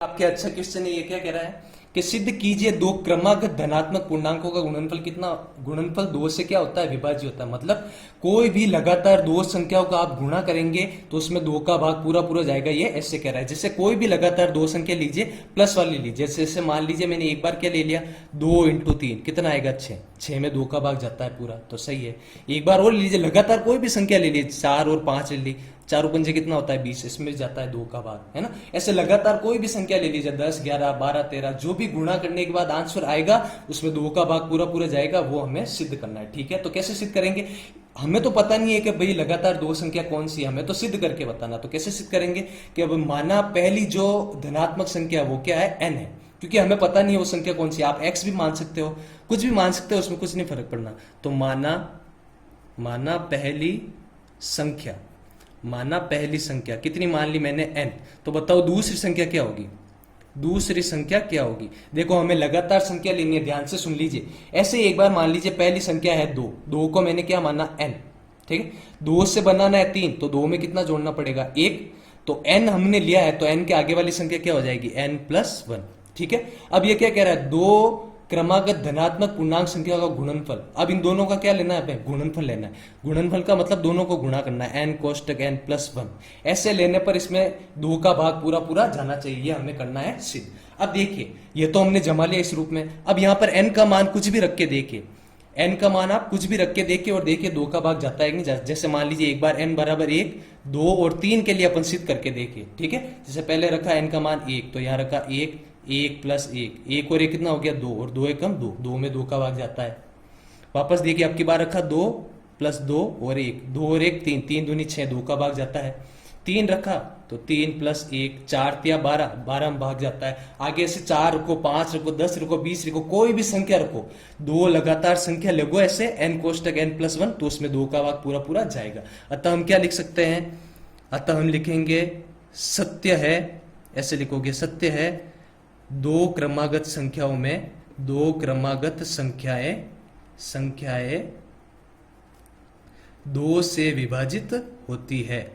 आपके अच्छा क्वेश्चन है। ये क्या कह रहा है कि सिद्ध कीजिए दो क्रमागत धनात्मक पूर्णांकों का गुणनफल कितना गुणनफल दो से क्या होता है, विभाज्य होता है। मतलब कोई भी लगातार दो संख्याओं का आप गुणा करेंगे तो उसमें दो का भाग पूरा पूरा जाएगा। ये ऐसे कह रहा है जैसे कोई भी लगातार दो संख्या लीजिए, प्लस वाली लीजिए। जैसे मान लीजिए मैंने एक बार क्या ले लिया, 2 × 3 कितना आएगा, 6। 6 में दो का भाग जाता है पूरा, तो सही है। एक बार और लीजिए, लगातार कोई भी संख्या ले लीजिए, 4 और 5 ले ली, 4 पंजे कितना होता है, 20, इसमें जाता है दो का भाग, है ना। ऐसे लगातार कोई भी संख्या ले लीजिए, 10, 11, 12, 13, जो भी गुणा करने के बाद आंसर आएगा उसमें दो का भाग पूरा पूरा जाएगा, वो हमें सिद्ध करना है। ठीक है, तो कैसे सिद्ध करेंगे, हमें तो पता नहीं है कि भाई लगातार दो संख्या कौन सी है, हमें तो सिद्ध करके बताना। तो कैसे सिद्ध करेंगे कि अब माना पहली जो धनात्मक संख्या वो क्या है, n है, क्योंकि हमें पता नहीं है वो संख्या कौन सी है। आप x भी मान सकते हो, कुछ भी मान सकते हो, उसमें कुछ नहीं फर्क पड़ना। तो माना पहली संख्या कितनी मान ली मैंने, n। तो बताओ दूसरी संख्या क्या होगी, दूसरी संख्या क्या होगी। देखो हमें लगातार संख्या लेनी है, ध्यान से सुन लीजिए। ऐसे एक बार मान लीजिए पहली संख्या है 2, 2 को मैंने क्या माना, n। ठीक है, 2 से बनाना है 3, तो 2 में कितना जोड़ना पड़ेगा, 1। तो n हमने लिया है, तो n के आगे वाली संख्या क्या हो जाएगी, n+1। ठीक है, अब ये क्या कह रहा है, दो क्रमागत धनात्मक पूर्णांक संख्या का गुणनफल। अब इन दोनों का क्या लेना है, गुणनफल लेना है। गुणनफल का मतलब दोनों को गुणा करना है, n कोष्टक n+1। ऐसे लेने पर इसमें दो का भाग पूरा पूरा जाना चाहिए, ये हमें करना है सिद्ध। अब देखिए ये तो हमने जमा लिया इस रूप में। अब यहां पर n का मान कुछ भी रख के देखिए, n का मान आप कुछ भी रख के देखिए और देखिए दो का भाग जाता है कि नहीं। जैसे मान लीजिए एक बार n बराबर 1, 2 और 3 के लिए अपन सिद्ध करके देखिए। ठीक है, जैसे पहले रखा n का मान 1, तो यहाँ रखा 1, 1+1, 1 और 1 कितना हो गया, 2, और 2 एकम 2, 2 में दो का भाग जाता है। वापस देखिए अब की बार रखा 2 + 2 और 1, 2 और 1 3, 3 दूनी 6, 2 का भाग जाता है। 3 रखा तो 3 + 1, 4 तिया 12, 12 में भाग जाता है। आगे से 4 रखो, 5 रखो, 10 रखो, 20 रखो, कोई भी संख्या रखो, दो लगातार संख्या लगो ऐसे n कोष्टक n+1, तो उसमें दो का भाग पूरा पूरा जाएगा। अतः हम क्या लिख सकते हैं, अतः हम लिखेंगे सत्य है, ऐसे लिखोगे, सत्य है दो क्रमागत संख्याओं में, दो क्रमागत संख्याएं दो से विभाजित होती है,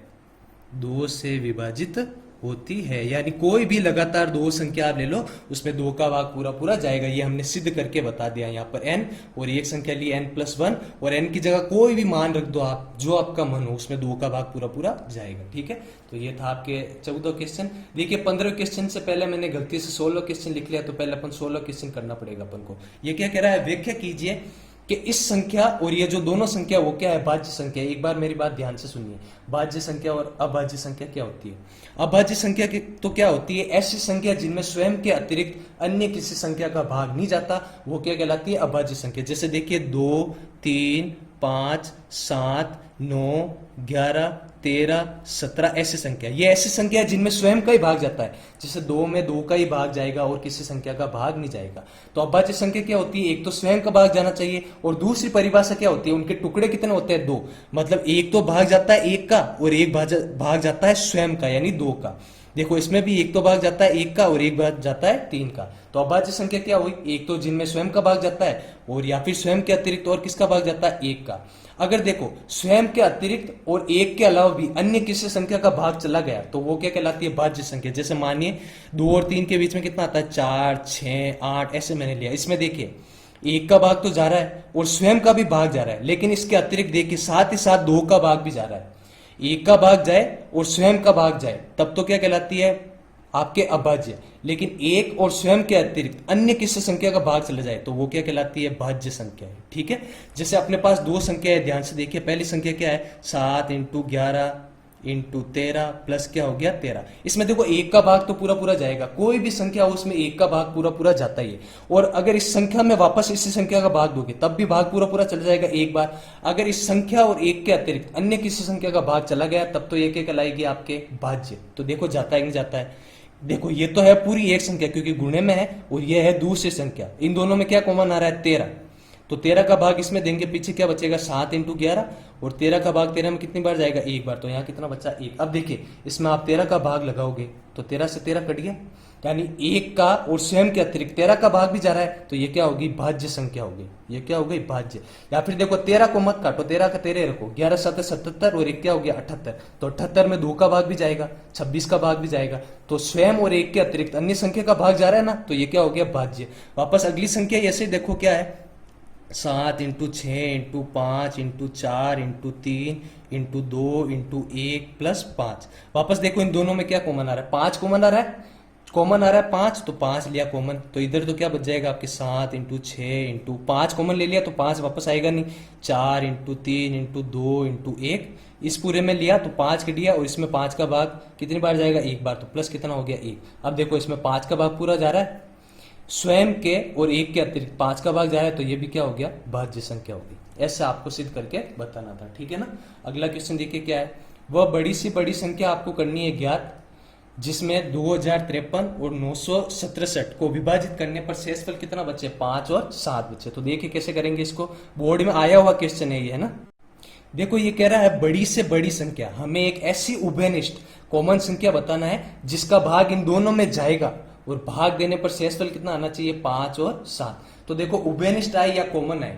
दो से विभाजित होती है। यानी कोई भी लगातार दो संख्या आप ले लो उसमें दो का भाग पूरा पूरा जाएगा। ये हमने सिद्ध करके बता दिया। यहाँ पर n और एक संख्या ली n+1, और n की जगह कोई भी मान रख दो आप, जो आपका मन हो, उसमें दो का भाग पूरा पूरा जाएगा। ठीक है, तो ये था आपके 14 क्वेश्चन। देखिए 15 क्वेश्चन से पहले मैंने गलती से 16 क्वेश्चन लिख लिया, तो पहले अपन 16 क्वेश्चन करना पड़ेगा अपन को। ये क्या कह रहा है, व्याख्या कीजिए कि इस संख्या और ये जो दोनों संख्या वो क्या है, भाज्य संख्या। एक बार मेरी बात ध्यान से सुनिए, भाज्य संख्या और अभाज्य संख्या क्या होती है। अभाज्य संख्या की तो क्या होती है, ऐसी संख्या जिनमें स्वयं के अतिरिक्त अन्य किसी संख्या का भाग नहीं जाता, वो क्या कहलाती है, अभाज्य संख्या। जैसे देखिए 2, 3, 5, 7, 9, 11, 13, 17 ऐसी संख्या, ये ऐसी संख्या है जिनमें स्वयं का ही भाग जाता है। जैसे 2 में 2 का ही भाग जाएगा और किसी संख्या का भाग नहीं जाएगा। तो अभाज्य संख्या क्या होती है, एक तो स्वयं का भाग जाना चाहिए, और दूसरी परिभाषा क्या होती है, उनके टुकड़े कितने होते हैं, 2। मतलब एक तो भाग जाता है 1 का और एक भाग जाता है स्वयं का, यानी 2 का। देखो इसमें भी एक तो भाग जाता है 1 का और एक भाग जाता है 3 का। तो अभाज्य संख्या क्या हुई, एक तो जिनमें स्वयं का भाग जाता है, और या फिर स्वयं के अतिरिक्त और किसका भाग जाता है, 1 का। अगर देखो स्वयं के अतिरिक्त और 1 के अलावा भी अन्य किसी संख्या का भाग चला गया, तो वो क्या कहलाती है, भाज्य संख्या। जैसे मानिए 2 और 3 के बीच में कितना आता है, 4, 6, 8 ऐसे मैंने लिया। इसमें देखिए 1 का भाग तो जा रहा है और स्वयं का भी भाग जा रहा है, लेकिन इसके अतिरिक्त देखिए साथ ही साथ 2 का भाग भी जा रहा है। 1 का भाग जाए और स्वयं का भाग जाए, तब तो क्या कहलाती है, आपके अभाज्य। लेकिन 1 और स्वयं के अतिरिक्त अन्य किसी संख्या का भाग चला जाए, तो वो क्या कहलाती है, भाज्य संख्या है। ठीक है, जैसे अपने पास दो संख्या है, ध्यान से देखिए। पहली संख्या क्या है, 7 × 11 × 13 प्लस क्या हो गया, 13। इसमें देखो 1 का भाग तो पूरा पूरा जाएगा, कोई भी संख्या हो उसमें 1 का भाग पूरा पूरा जाता ही है। और अगर इस संख्या में वापस इसी संख्या का भाग दोगे तब भी भाग पूरा पूरा चला जाएगा एक बार। अगर इस संख्या और 1 के अतिरिक्त अन्य किसी संख्या का भाग चला गया, तब तो ये क्या कहलाएगी, आपके भाज्य। तो देखो जाता है नहीं जाता है। देखो ये तो है पूरी एक संख्या क्योंकि गुणे में है, और ये है दूसरी संख्या। इन दोनों में क्या कॉमन आ रहा है, 13। तो 13 का भाग इसमें देंगे, पीछे क्या बचेगा, 7 × 11, और 13 का भाग 13 में कितनी बार जाएगा, एक बार। तो यहाँ कितना बचा, 1। अब देखिए इसमें आप 13 का भाग लगाओगे तो 13 से 13 कट गया, यानी एक का और स्वयं के अतिरिक्त 13 का भाग भी जा रहा है, तो ये क्या होगी, भाज्य संख्या होगी। ये क्या हो गई, भाज्य। या फिर देखो 13 को मत काटो, 13 का 13 रखो, 11 7 77 और एक क्या हो गया 78, तो 78 में 2 का भाग भी जाएगा, 26 का भाग भी जाएगा, तो स्वयं और एक के अतिरिक्त अन्य संख्या का भाग जा रहा है ना, तो ये क्या हो गया, भाज्य। वापस अगली संख्या ऐसे देखो क्या है, 7 into 6 into 5 into 4 into 3 into 2 into 1 plus 5। वापस देखो इन दोनों में क्या कॉमन आ रहा है, 5 कॉमन आ रहा है, कॉमन आ रहा है 5, तो 5 लिया कॉमन, तो इधर तो क्या बच जाएगा आपके 7 इंटू 6 इंटू 5 कॉमन ले लिया तो 5 वापस आएगा नहीं, 4 इंटू 3 इंटू 2 इंटू 1, इस पूरे में लिया तो 5 के दिया और इसमें 5 का भाग कितनी बार जाएगा, एक बार, तो प्लस कितना हो गया 1। अब देखो इसमें 5 का भाग पूरा जा रहा है, स्वयं के और एक के अतिरिक्त 5 का भाग जा रहा है, तो ये भी क्या हो गया, भाज्य संख्या होगी। ऐसा आपको सिद्ध करके बताना था, ठीक है ना। अगला क्वेश्चन देखिए क्या है, वह बड़ी से बड़ी संख्या आपको करनी है ज्ञात जिसमें 2053 और 967 को विभाजित करने पर शेषफल कितना बचे, 5 और 7 बचे। तो देखिए कैसे करेंगे इसको, बोर्ड में आया हुआ क्वेश्चन है ये, है ना। देखो ये कह रहा है बड़ी से बड़ी संख्या, हमें एक ऐसी उभयनिष्ठ कॉमन संख्या बताना है जिसका भाग इन दोनों में जाएगा और भाग देने पर शेषफल कितना आना चाहिए, 5 और 7। तो देखो उभयनिष्ठ आए या कॉमन आए,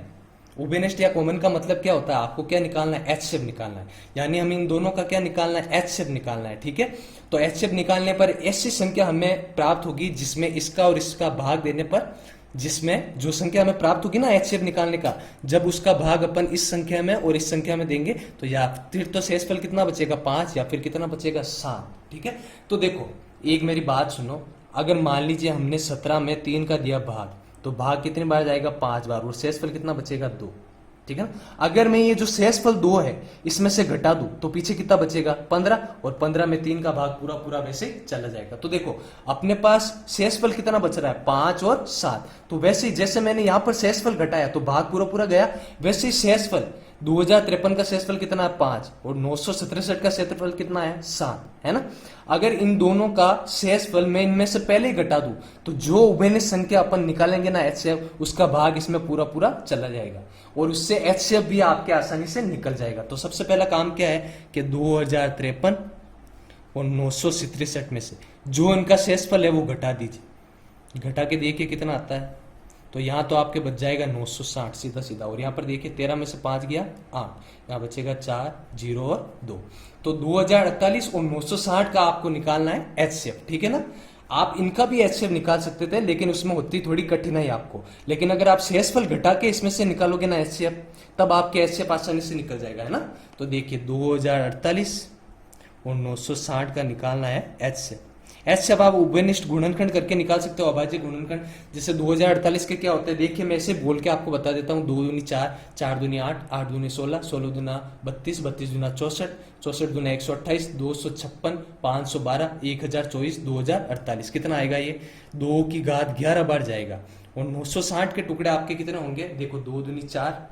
उभयनिष्ठ या कॉमन का मतलब क्या होता है, आपको क्या निकालना है, एचसीएफ निकालना है, यानी हम इन दोनों का क्या निकालना है, एचसीएफ निकालना है, ठीक है। तो एचसीएफ निकालने पर ऐसी संख्या हमें प्राप्त होगी जिसमें इसका और इसका भाग देने पर, जिसमें जो संख्या हमें प्राप्त होगी ना एचसीएफ निकालने का, जब उसका भाग अपन इस संख्या में और इस संख्या में देंगे तो या फिर तो शेषफल कितना बचेगा, 5, या फिर कितना बचेगा, 7, ठीक है। तो देखो एक मेरी बात सुनो, अगर मान लीजिए हमने 17 में 3 का दिया भाग, तो भाग कितनी बार जाएगा, 5 बार, और शेषफल कितना बचेगा, 2, ठीक है ना। अगर मैं ये जो शेषफल 2 है इसमें से घटा दूं तो पीछे कितना बचेगा, 15, और 15 में 3 का भाग पूरा पूरा वैसे चला जाएगा। तो देखो अपने पास शेषफल कितना बच रहा है, 5 और 7, तो वैसे ही जैसे मैंने यहां पर शेषफल घटाया तो भाग पूरा पूरा गया, वैसे ही शेषफल 2053 का शेषफल कितना है, 5, और 967 का शेषफल कितना है, 7, है ना। अगर इन दोनों का शेषफल मैं इनमें से पहले ही घटा दूं तो जो उभयनिष्ठ संख्या अपन निकालेंगे ना एचसीएफ, उसका भाग इसमें पूरा पूरा चला जाएगा और उससे एचसीएफ भी आपके आसानी से निकल जाएगा। तो सबसे पहला काम क्या है कि 2053 और 967 में से जो इनका शेषफल है वो घटा दीजिए, घटा के देखिए कितना आता है। तो यहाँ तो आपके बच जाएगा 960 सीधा सीधा, और यहाँ पर देखिए 13 में से 5 गया 8, यहाँ बचेगा 4, 0 और 2। तो 2048 और 960 का आपको निकालना है एचसीएफ, ठीक है ना। आप इनका भी एचसीएफ निकाल सकते थे लेकिन उसमें होती थोड़ी कठिनाई आपको, लेकिन अगर आप शेषफल घटा के इसमें से निकालोगे ना एचसीएफ, तब आपके एचसीएफ आसानी से निकल जाएगा, है ना। तो देखिए 2048 और 960 का निकालना है एचसीएफ। एचसीएफ आप उभयनिष्ठ गुणनखंड करके निकाल सकते हो, अभाज्य गुणनखंड। जैसे 2048 के क्या होते हैं, देखिए मैं ऐसे बोल के आपको बता देता हूँ, 2 दूनी 4, 4 दूनी 8, 8 दूनी 16, 16 दूना 32, 32 दूना 64, 64 दूना 128, 256, 512, 1024, 2048 कितना आएगा, ये 2 की घात 11 बार जाएगा। और 960 के टुकड़े आपके कितने होंगे, देखो 2 दूनी 4,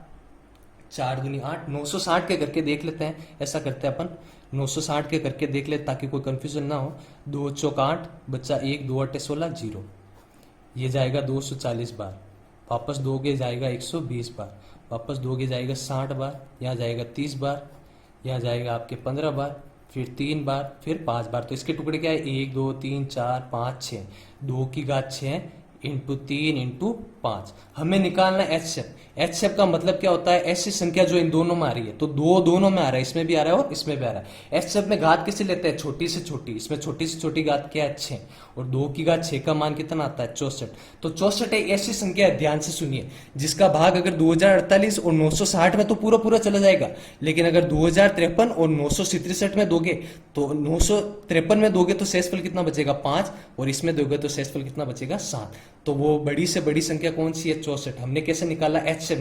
4 दूनी 8, 960 के करके देख लेते हैं। ऐसा करते हैं अपन 960 के करके देख ले ताकि कोई कंफ्यूजन ना हो। 2 चौक 8 बच्चा 1, 2 8 16, 0, ये जाएगा 240 बार, वापस दोगे जाएगा 120 बार, वापस दोगे जाएगा 60 बार, यहाँ जाएगा 30 बार, यहाँ जाएगा आपके 15 बार, फिर 3 बार, फिर 5 बार। तो इसके टुकड़े क्या है, 1 2 3 4 5 6, 2 की घात 6 इंटू 3 इंटू 5। हमें निकालना है एचसीएफ। एचसीएफ का मतलब क्या होता है, ऐसी संख्या जो इन दोनों में आ रही है, तो दो दोनों में आ रहा है, इसमें भी आ रहा है और इसमें भी आ रहा है। एचसीएफ में घात किसे लेते हैं, छोटी से छोटी, इसमें छोटी से छोटी घात क्या है, 6, और 2 की घात 6 का मान कितना आता है, 64। तो 64 एक ऐसी संख्या है, ध्यान से सुनिए, जिसका भाग अगर 2048 और 960 में तो पूरा पूरा चला जाएगा, लेकिन अगर 2053 और 967 में दोगे तो 953 में दोगे तो शेषफल कितना बचेगा, 5, और इसमें दोगे तो शेषफल कितना बचेगा, 7। तो वो बड़ी से बड़ी संख्या कौन सी है, 64। हमने कैसे निकाला, एचसीएफ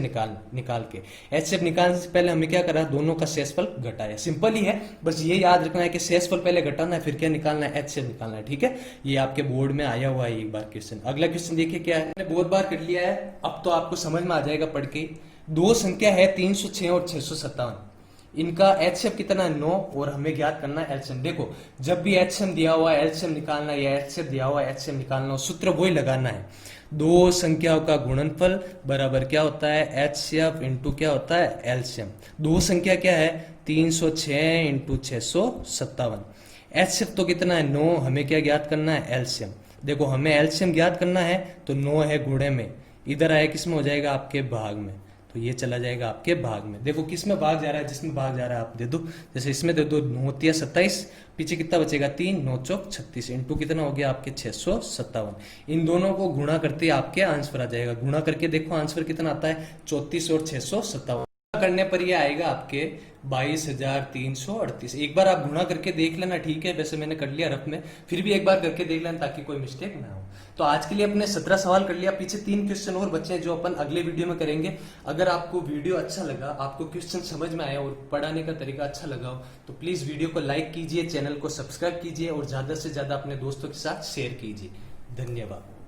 निकाल के। एचसीएफ निकालने से पहले हमने क्या करा, दोनों का शेषफल घटाया। सिंपल ही है, बस ये याद रखना है कि शेषफल पहले घटाना है, फिर क्या निकालना है, एचसीएफ निकालना है, ठीक है। ये आपके बोर्ड में आया हुआ है एक बार क्वेश्चन। अगला क्वेश्चन देखिए क्या है, मैंने बहुत बार कर लिया है, अब तो आपको समझ में आ जाएगा पढ़ के। दो संख्या है 306 और 657, इनका एचसीएफ कितना है, 9, और हमें ज्ञात करना है एलसीएम। देखो जब भी एचसीएम दिया हुआ है एलसीएम निकालना है, या एचसीएफ दिया हुआ है एचसीएम निकालना हो, सूत्र वही लगाना है, दो संख्याओं का गुणनफल बराबर क्या होता है, एचसीएफ इंटू क्या होता है, एलसीएम। दो संख्या क्या है, 306 इंटू 657। एचसीएफ तो कितना है, 9, हमें क्या ज्ञात करना है, एलसीएम। देखो हमें एलसीएम ज्ञात करना है, तो 9 है गुणे में, इधर आया किस में हो जाएगा, आपके भाग में, तो ये चला जाएगा आपके भाग में। देखो किस में भाग जा रहा है, जिसमें भाग जा रहा है आप दे दो, जैसे इसमें दे दो, 9 होती है 27, पीछे कितना बचेगा 3, 9 चौक 36, इंटू कितना हो गया आपके 657। इन दोनों को गुणा करते आपके आंसर आ जाएगा, गुणा करके देखो आंसर कितना आता है, 34 और 657 करने पर ये आएगा आपके 22,338। एक बार आप गुणा करके देख लेना, ठीक है, वैसे मैंने कर लिया रफ में, फिर भी एक बार करके देख लेना ताकि कोई मिस्टेक ना हो। तो आज के लिए अपने 17 सवाल कर लिया, पीछे 3 क्वेश्चन और बचे हैं जो अपन अगले वीडियो में करेंगे। अगर आपको वीडियो अच्छा लगा, आपको क्वेश्चन समझ में आया और पढ़ाने का तरीका अच्छा लगा हो, तो प्लीज वीडियो को लाइक कीजिए, चैनल को सब्सक्राइब कीजिए और ज्यादा से ज्यादा अपने दोस्तों के साथ शेयर कीजिए। धन्यवाद।